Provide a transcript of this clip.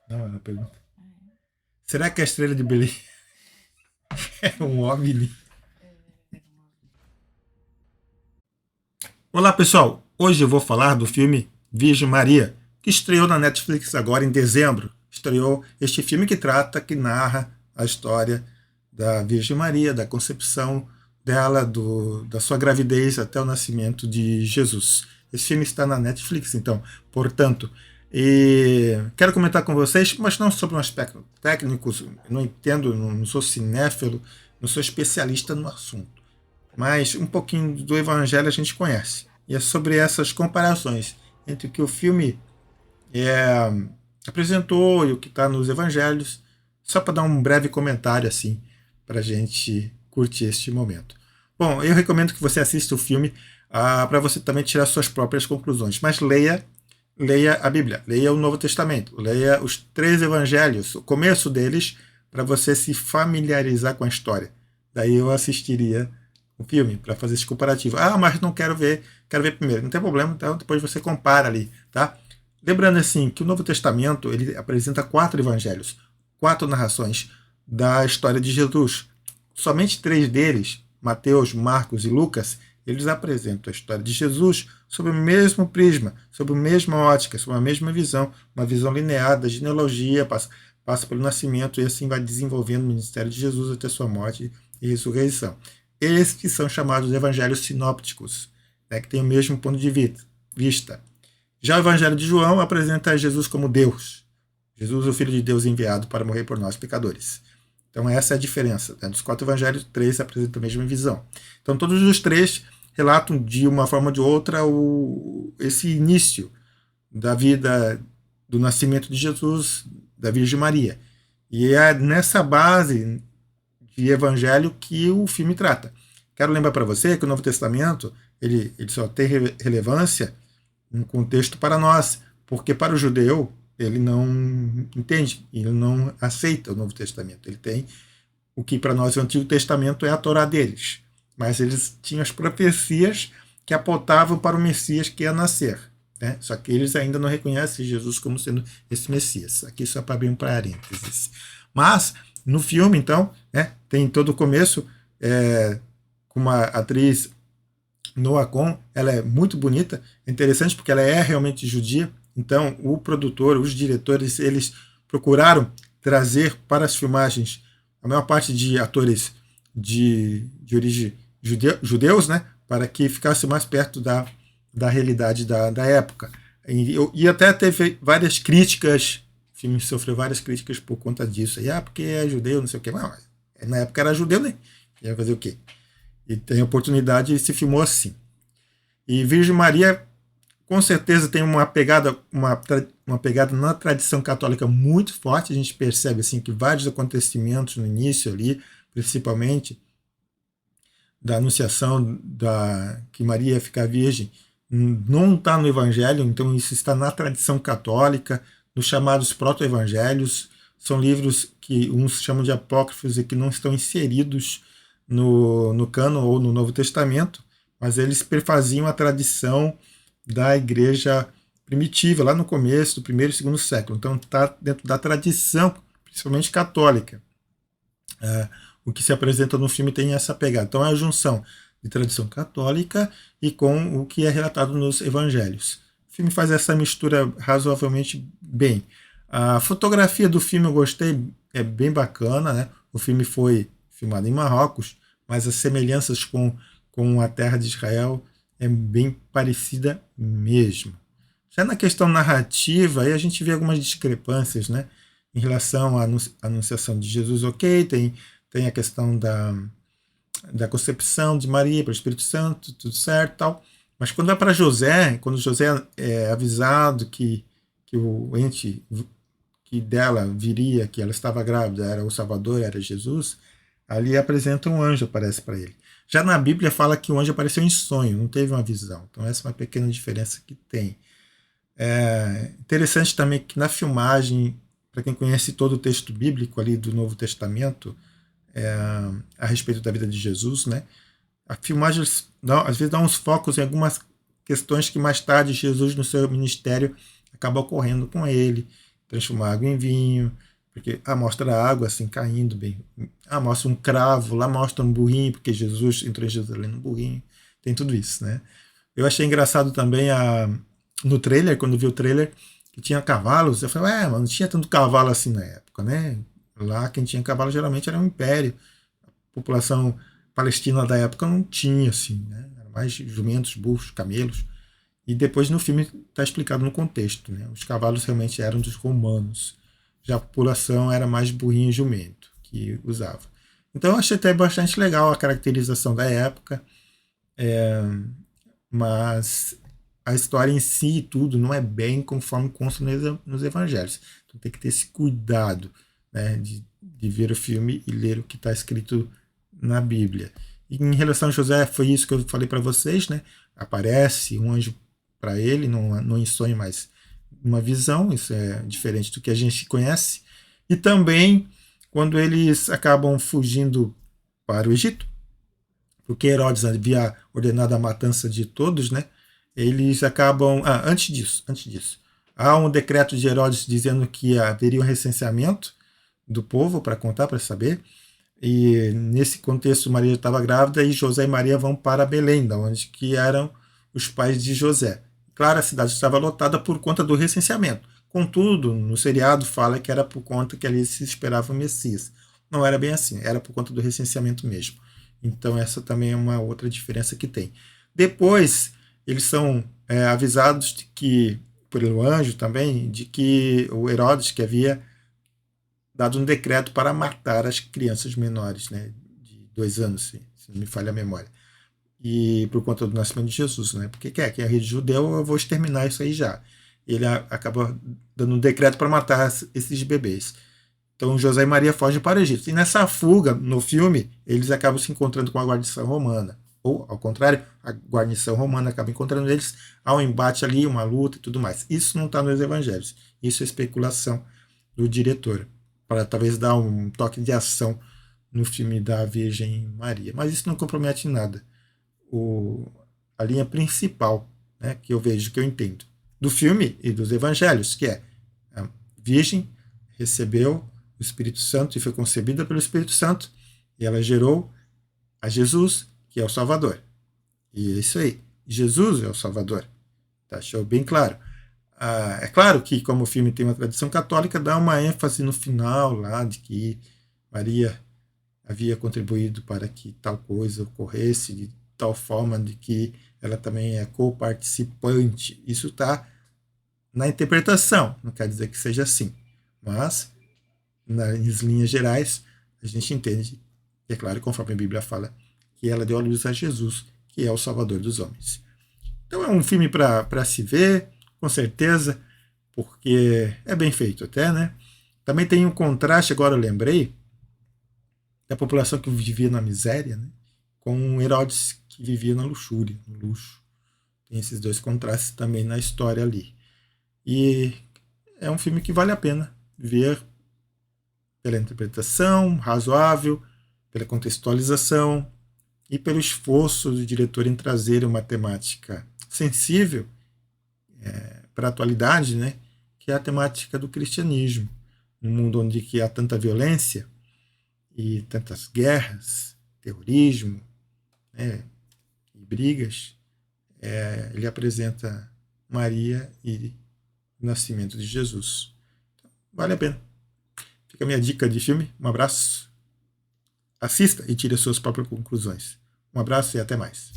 Não, ela pergunta. Será que a estrela de Belém é um OVNI? Olá, pessoal. Hoje eu vou falar do filme Virgem Maria, que estreou na Netflix agora em dezembro. Estreou este filme que narra a história da Virgem Maria, da concepção dela, da sua gravidez até o nascimento de Jesus. Esse filme está na Netflix, então, portanto, quero comentar com vocês, mas não sobre um aspecto técnico, não entendo, não sou cinéfilo, não sou especialista no assunto, mas um pouquinho do Evangelho a gente conhece. E é sobre essas comparações entre o que o filme é, apresentou e o que está nos Evangelhos, só para dar um breve comentário assim, para a gente curtir este momento. Bom, eu recomendo que você assista o filme para você também tirar suas próprias conclusões, mas leia a Bíblia, leia o Novo Testamento, leia os 3 Evangelhos, o começo deles, para você se familiarizar com a história. Daí eu assistiria o filme para fazer esse comparativo. Ah, mas não quero ver primeiro. Não tem problema, então depois você compara ali, tá? Lembrando assim que o Novo Testamento ele apresenta 4 evangelhos, 4 narrações da história de Jesus. Somente 3 deles, Mateus, Marcos e Lucas, eles apresentam a história de Jesus sob o mesmo prisma, sob a mesma ótica, sob a mesma visão, uma visão linear da genealogia, passa pelo nascimento e assim vai desenvolvendo o ministério de Jesus até sua morte e ressurreição. Esses que são chamados evangelhos sinópticos, né, que têm o mesmo ponto de vista. Já o Evangelho de João apresenta Jesus como Deus. Jesus, o Filho de Deus enviado para morrer por nós, pecadores. Então essa é a diferença. Né? Dos 4 evangelhos, 3 apresentam a mesma visão. Então todos os 3 relatam de uma forma ou de outra esse início da vida, do nascimento de Jesus, da Virgem Maria. E é nessa base de evangelho que o filme trata. Quero lembrar para você que o Novo Testamento ele só tem relevância um contexto para nós, porque para o judeu ele não entende, ele não aceita o Novo Testamento. Ele tem o que para nós o Antigo Testamento é a Torá deles, mas eles tinham as profecias que apontavam para o Messias que ia nascer. Né? Só que eles ainda não reconhecem Jesus como sendo esse Messias. Aqui só para abrir um parênteses. Mas no filme, então, né, tem todo o começo com uma atriz Noah Con, ela é muito bonita, é interessante porque ela é realmente judia. Então, o produtor, os diretores, eles procuraram trazer para as filmagens a maior parte de atores de origem judeus, né, para que ficasse mais perto da realidade da época. E até teve várias críticas, o filme sofreu várias críticas por conta disso. E, porque é judeu, não sei o quê. Mas, na época era judeu, né? Ia fazer o quê? E tem oportunidade e se filmou assim. E Virgem Maria, com certeza, tem uma pegada na tradição católica muito forte. A gente percebe assim que vários acontecimentos no início ali, principalmente da anunciação que Maria ia ficar virgem, não está no Evangelho, então isso está na tradição católica, nos chamados proto-evangelhos. São livros que uns chamam de apócrifos e que não estão inseridos no cânon ou no Novo Testamento, mas eles perfaziam a tradição da igreja primitiva, lá no começo do primeiro e segundo século. Então está dentro da tradição, principalmente católica. O que se apresenta no filme tem essa pegada. Então é a junção de tradição católica e com o que é relatado nos evangelhos. O filme faz essa mistura razoavelmente bem. A fotografia do filme eu gostei, é bem bacana, né? O filme foi filmado em Marrocos, mas as semelhanças com a terra de Israel é bem parecida mesmo. Já na questão narrativa, aí a gente vê algumas discrepâncias, né? Em relação à anunciação de Jesus, ok, tem a questão da concepção de Maria pelo Espírito Santo, tudo certo tal. Mas quando vai para José, quando José é avisado que o ente que dela viria, que ela estava grávida, era o Salvador, era Jesus, ali apresenta um anjo, aparece para ele. Já na Bíblia fala que o anjo apareceu em sonho, não teve uma visão. Então essa é uma pequena diferença que tem. É interessante também que na filmagem, para quem conhece todo o texto bíblico ali do Novo Testamento, a respeito da vida de Jesus, né? A filmagem às vezes dá uns focos em algumas questões que mais tarde Jesus no seu ministério acaba ocorrendo com ele. transformar água em vinho, porque mostra a água assim caindo bem. Mostra um cravo, lá mostra um burrinho, porque Jesus entrou em Jerusalém num burrinho. Tem tudo isso, né? Eu achei engraçado também no trailer, quando vi o trailer, que tinha cavalos. Eu falei, mas não tinha tanto cavalo assim na época, né? Lá quem tinha cavalo geralmente era um império. A população palestina da época não tinha, assim, né? Era mais jumentos, burros, camelos. E depois no filme está explicado no contexto, né? Os cavalos realmente eram dos romanos. Já a população era mais burrinho e jumento que usava. Então eu achei até bastante legal a caracterização da época, mas a história em si e tudo não é bem conforme consta nos evangelhos. Então tem que ter esse cuidado, né, de ver o filme e ler o que está escrito na Bíblia. E em relação a José, foi isso que eu falei para vocês, né? Aparece um anjo para ele, não em sonho, mas uma visão, isso é diferente do que a gente conhece. E também quando eles acabam fugindo para o Egito, porque Herodes havia ordenado a matança de todos, né? Eles acabam. Antes disso. Há um decreto de Herodes dizendo que haveria um recenseamento do povo para contar, para saber. E nesse contexto, Maria estava grávida e José e Maria vão para Belém, da onde que eram os pais de José. Claro, a cidade estava lotada por conta do recenseamento. Contudo, no seriado fala que era por conta que ali se esperava o Messias. Não era bem assim, era por conta do recenseamento mesmo. Então essa também é uma outra diferença que tem. Depois, eles são avisados de que, pelo anjo também, de que o Herodes, que havia dado um decreto para matar as crianças menores, né, de 2 anos, se não me falha a memória. E por conta do nascimento de Jesus, né? Porque que é rede judeu, eu vou exterminar isso aí já. Ele acaba dando um decreto para matar esses bebês. Então José e Maria fogem para o Egito. E nessa fuga, no filme, eles acabam se encontrando com a guarnição romana. Ou, ao contrário, a guarnição romana acaba encontrando eles. Há um embate ali, uma luta e tudo mais. Isso não está nos evangelhos. Isso é especulação do diretor, para talvez dar um toque de ação no filme da Virgem Maria. Mas isso não compromete em nada a linha principal, né, que eu vejo, que eu entendo, do filme e dos evangelhos, que é a Virgem recebeu o Espírito Santo e foi concebida pelo Espírito Santo, e ela gerou a Jesus, que é o Salvador. E é isso aí. Jesus é o Salvador. Tá, achou bem claro. É claro que, como o filme tem uma tradição católica, dá uma ênfase no final lá de que Maria havia contribuído para que tal coisa ocorresse, de tal forma de que ela também é co-participante. Isso está na interpretação, não quer dizer que seja assim. Mas, nas linhas gerais, a gente entende, e é claro, conforme a Bíblia fala, que ela deu a luz a Jesus, que é o Salvador dos homens. Então é um filme para se ver, com certeza, porque é bem feito até, né? Também tem um contraste, agora eu lembrei, da população que vivia na miséria, né? Com Herodes, que vivia na luxúria, no luxo. Tem esses dois contrastes também na história ali. E é um filme que vale a pena ver pela interpretação razoável, pela contextualização e pelo esforço do diretor em trazer uma temática sensível para a atualidade, né, que é a temática do cristianismo. Num mundo onde que há tanta violência e tantas guerras, terrorismo, né, e brigas, ele apresenta Maria e o nascimento de Jesus. Então, vale a pena. Fica a minha dica de filme. Um abraço. Assista e tire as suas próprias conclusões. Um abraço e até mais.